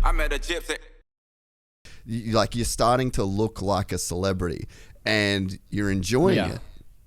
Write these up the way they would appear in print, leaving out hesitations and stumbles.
I met a Gypsy. You're starting to look like a celebrity, and you're enjoying it,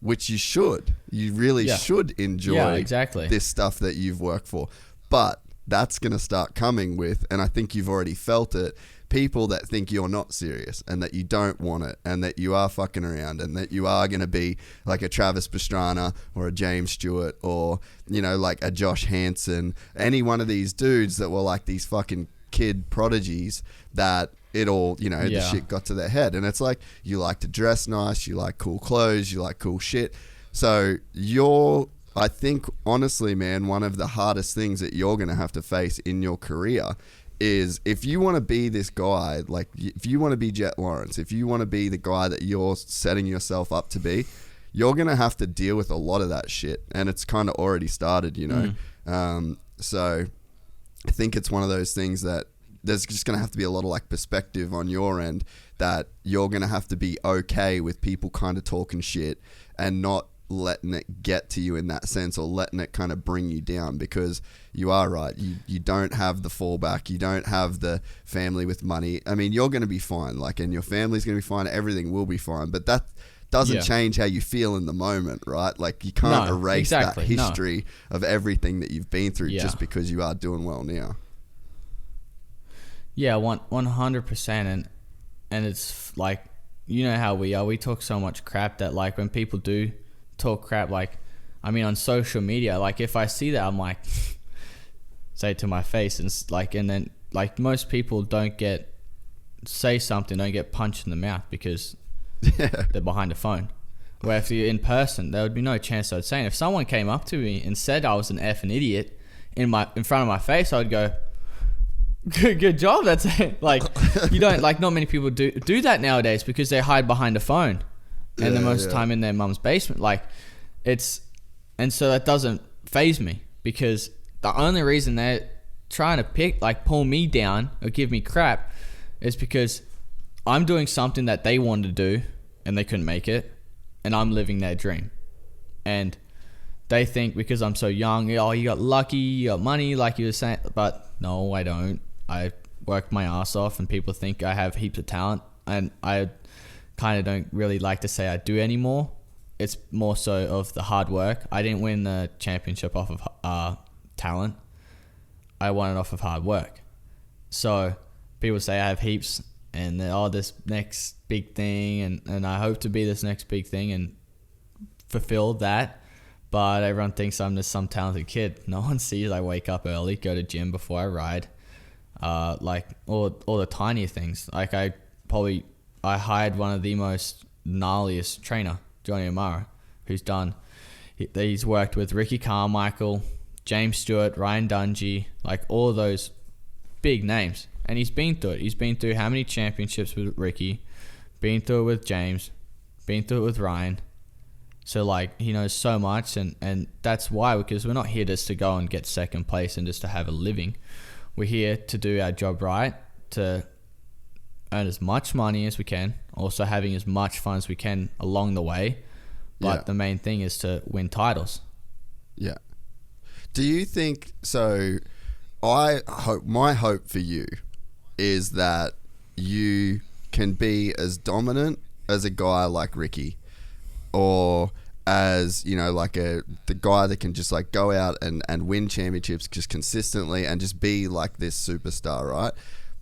which you should. You really should enjoy this stuff that you've worked for. But that's going to start coming with, and I think you've already felt it, people that think you're not serious and that you don't want it and that you are fucking around and that you are going to be like a Travis Pastrana or a James Stewart or, like a Josh Hansen, any one of these dudes that were like these fucking kid prodigies that it all, the shit got to their head. And it's like, you like to dress nice, you like cool clothes, you like cool shit. So I think, honestly, man, one of the hardest things that you're going to have to face in your career is if you want to be this guy, like if you want to be Jett Lawrence, if you want to be the guy that you're setting yourself up to be, you're going to have to deal with a lot of that shit. And it's kind of already started, So I think it's one of those things that there's just going to have to be a lot of like perspective on your end that you're going to have to be okay with people kind of talking shit and not letting it get to you in that sense or letting it kind of bring you down, because you are right. You don't have the fallback. You don't have the family with money. I mean, you're going to be fine, and your family's going to be fine. Everything will be fine, but that doesn't change how you feel in the moment, right? Like you can't erase that history of everything that you've been through just because you are doing well now. Yeah, 100%. And it's like, how we are. We talk so much crap that like when people do talk crap, on social media, like if I see that, I'm like, say it to my face, and then most people don't get punched in the mouth because they're behind a phone. Where if you're in person, there would be no chance I'd say. And if someone came up to me and said I was an effing idiot in front of my face, I'd go, good job. That's it. You don't not many people do that nowadays because they hide behind a phone. And the most time in their mum's basement, and so that doesn't faze me, because the only reason they're trying to pull me down or give me crap is because I'm doing something that they wanted to do and they couldn't make it, and I'm living their dream. And they think because I'm so young, you got lucky, you got money, like you were saying, but no, I don't. I worked my ass off, and people think I have heaps of talent, and I kind of don't really like to say I do anymore. It's more so of the hard work. I didn't win the championship off of talent. I won it off of hard work. So people say I have heaps and this next big thing, and I hope to be this next big thing and fulfill that. But everyone thinks I'm just some talented kid. No one sees I wake up early, go to gym before I ride. All the tinier things. I hired one of the most gnarliest trainer, Johnny O'Mara, he's worked with Ricky Carmichael, James Stewart, Ryan Dungey, all of those big names. And he's been through it. He's been through how many championships with Ricky, been through it with James, been through it with Ryan. So he knows so much, and that's why, because we're not here just to go and get second place and just to have a living. We're here to do our job right, to earn as much money as we can, also having as much fun as we can along the way. But the main thing is to win titles. Yeah. Do you think so? My hope for you is that you can be as dominant as a guy like Ricky, or as the guy that can just go out and win championships just consistently and just be like this superstar, right?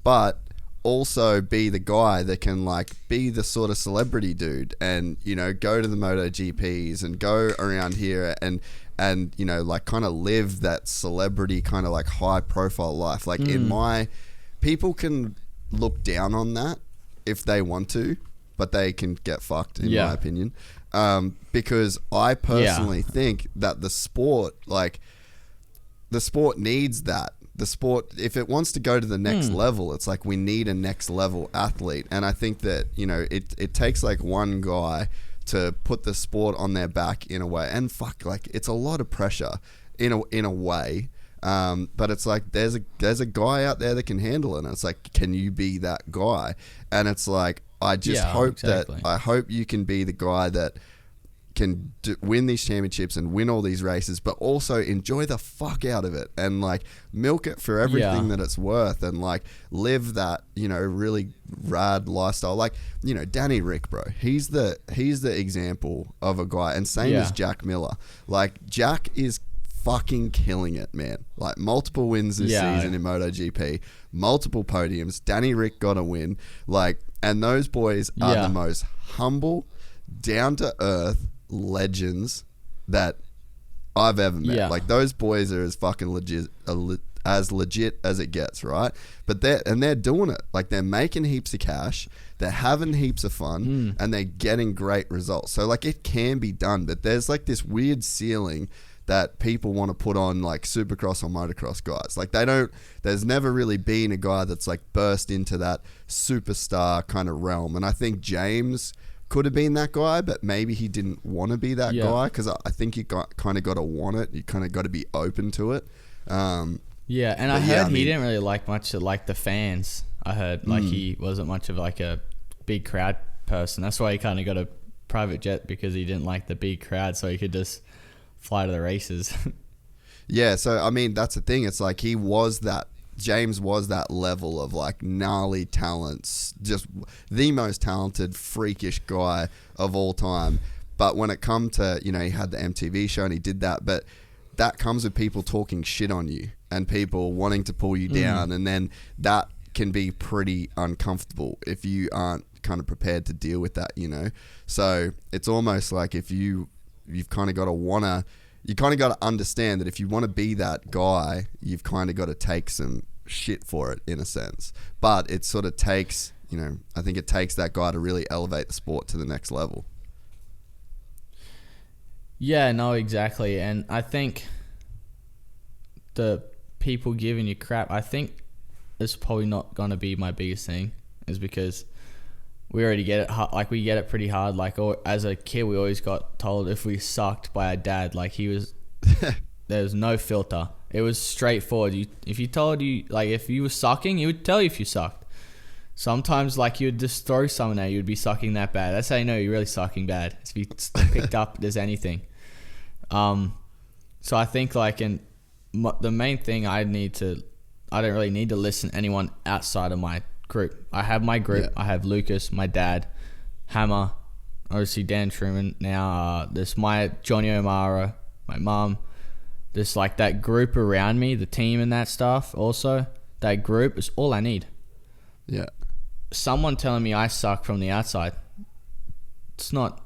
But also be the guy that can be the sort of celebrity dude and go to the MotoGPs and go around here and kind of live that celebrity kind of high profile life. People can look down on that if they want to, but they can get fucked in my opinion, because I personally think that the sport needs that. The sport, if it wants to go to the next level, it's we need a next level athlete. And I think that, it takes one guy to put the sport on their back in a way. And it's a lot of pressure in a way. But it's there's a guy out there that can handle it. And it's can you be that guy? And it's I just hope that you can be the guy that win these championships and win all these races, but also enjoy the fuck out of it and like milk it for everything that it's worth, and like live that, you know, really rad lifestyle. Like, you know, Danny Rick, bro, he's the example of a guy, and same as Jack Miller. Like, Jack is fucking killing it, man. Like, multiple wins this season in MotoGP, multiple podiums. Danny Rick got a win. Like, and those boys are the most humble, down to earth legends that I've ever met. Like, those boys are as fucking legit as it gets, right? But they're doing it. Like, they're making heaps of cash, they're having heaps of fun, and they're getting great results. So like, it can be done, but there's like this weird ceiling that people want to put on like supercross or motocross guys. Like, there's never really been a guy that's like burst into that superstar kind of realm. And I think James could have been that guy, but maybe he didn't want to be that guy, because I think you kind of got to want it. You kind of got to be open to it. And I heard he didn't really like much of like the fans. I heard like he wasn't much of like a big crowd person. That's why he kind of got a private jet, because he didn't like the big crowd, so he could just fly to the races. Yeah, so I mean, that's the thing. It's like James was that level of like gnarly talents, just the most talented, freakish guy of all time. But when it come to, you know, he had the MTV show and he did that, but that comes with people talking shit on you and people wanting to pull you down, and then that can be pretty uncomfortable if you aren't kind of prepared to deal with that, you know. So it's almost like if you've kind of got to you kind of got to understand that if you want to be that guy, you've kind of got to take some shit for it, in a sense. But it sort of takes, you know, I think it takes that guy to really elevate the sport to the next level. Yeah, no, exactly. And I think the people giving you crap, I think it's probably not going to be my biggest thing, is because we already get it, like we get it pretty hard. Like, as a kid, we always got told if we sucked by our dad. Like, he was, there was no filter. It was straightforward. If you were sucking, he would tell you if you sucked. Sometimes, like, you'd just throw someone at you, you'd be sucking that bad. That's how you know you're really sucking bad. If you picked up as anything. So I think like the main thing I don't really need to listen to anyone outside of my group. I have my group. Yeah. I have Lucas, my dad, Hammer, obviously Dan Truman. Now there's my Johnny O'Mara, my mum. There's like that group around me, the team and that stuff. Also, that group is all I need. Yeah. Someone telling me I suck from the outside, it's not.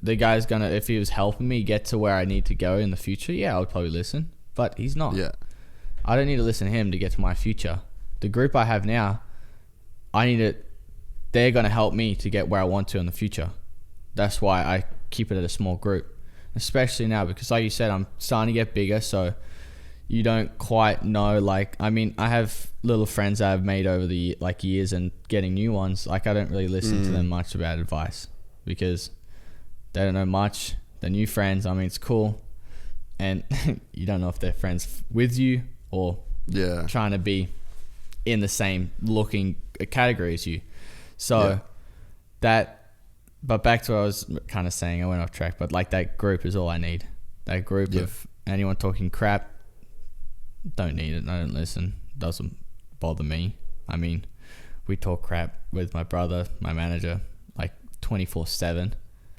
The guy's gonna, if he was helping me get to where I need to go in the future, yeah, I would probably listen. But he's not. Yeah. I don't need to listen to him to get to my future. The group I have now, they're going to help me to get where I want to in the future. That's why I keep it at a small group, especially now, because like you said, I'm starting to get bigger, so you don't quite know, like, I mean, I have little friends that I've made over the like years, and getting new ones, like, I don't really listen to them much about advice, because they don't know much. They're new friends. I mean, it's cool, and you don't know if they're friends with you or trying to be in the same looking category as you. So but back to what I was kind of saying, I went off track, but like that group is all I need. That group of anyone talking crap, don't need it. I don't listen. Doesn't bother me. I mean, we talk crap with my brother, my manager, like 24/7.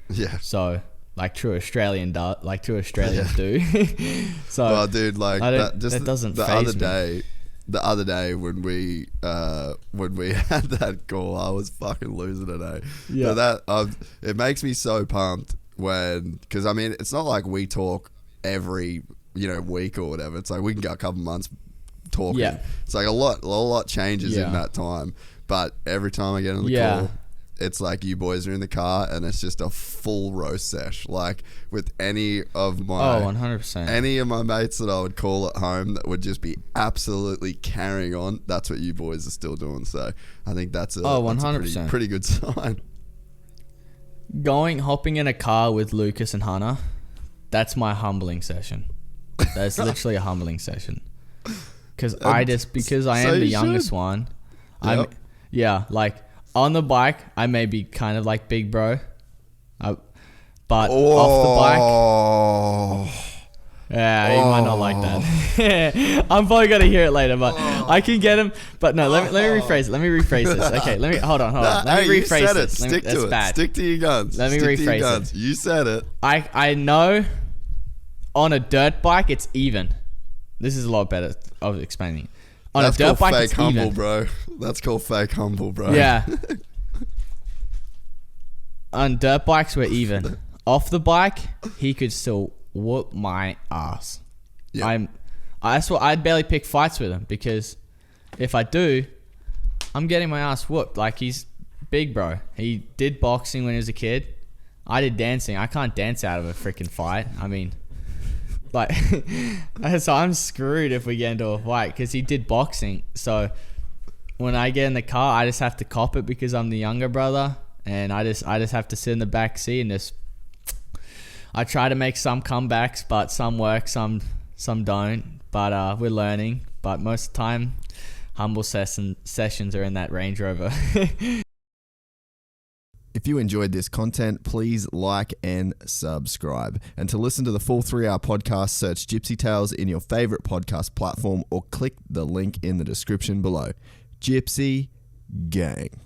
Yeah. So like true Australians do. So, well, dude, like that doesn't faze me. The other day when we had that call, I was fucking losing it, eh? Yeah. So it makes me so pumped because I mean, it's not like we talk every, you know, week or whatever. It's like we can go a couple months talking. Yeah. It's like a lot changes in that time. But every time I get on the call, it's like you boys are in the car and it's just a full roast sesh. Like with any of my 100%. Any of my mates that I would call at home that would just be absolutely carrying on, that's what you boys are still doing. So I think that's a 100%. Pretty good sign. Hopping in a car with Lucas and Hannah, that's my humbling session. That's literally a humbling session. Because I am the youngest one. Yep. Like on the bike, I may be kind of like big bro. but off the bike. Yeah, he might not like that. I'm probably gonna hear it later, but I can get him. But no, let me rephrase it. Let me rephrase this. Okay, hold on. Let me rephrase this. Stick to it. Bad. Stick to your guns. Let me rephrase it. You said it. I know on a dirt bike it's even. This is a lot better of explaining. On a dirt bike it's humble, even. Bro. That's called fake humble, bro. Yeah. On dirt bikes we're even. Off the bike, he could still whoop my ass. Yeah. That's what I'd barely pick fights with him, because if I do, I'm getting my ass whooped. Like, he's big, bro. He did boxing when he was a kid. I did dancing. I can't dance out of a freaking fight. I mean, like, so I'm screwed if we get into a fight, because he did boxing. So when I get in the car, I just have to cop it because I'm the younger brother, and I just have to sit in the back seat and just. I try to make some comebacks, but some work, some don't. But we're learning. But most of the time, humble sessions are in that Range Rover. If you enjoyed this content, please like and subscribe. And to listen to the full 3-hour podcast, search Gypsy Tales in your favorite podcast platform or click the link in the description below. Gypsy Gang.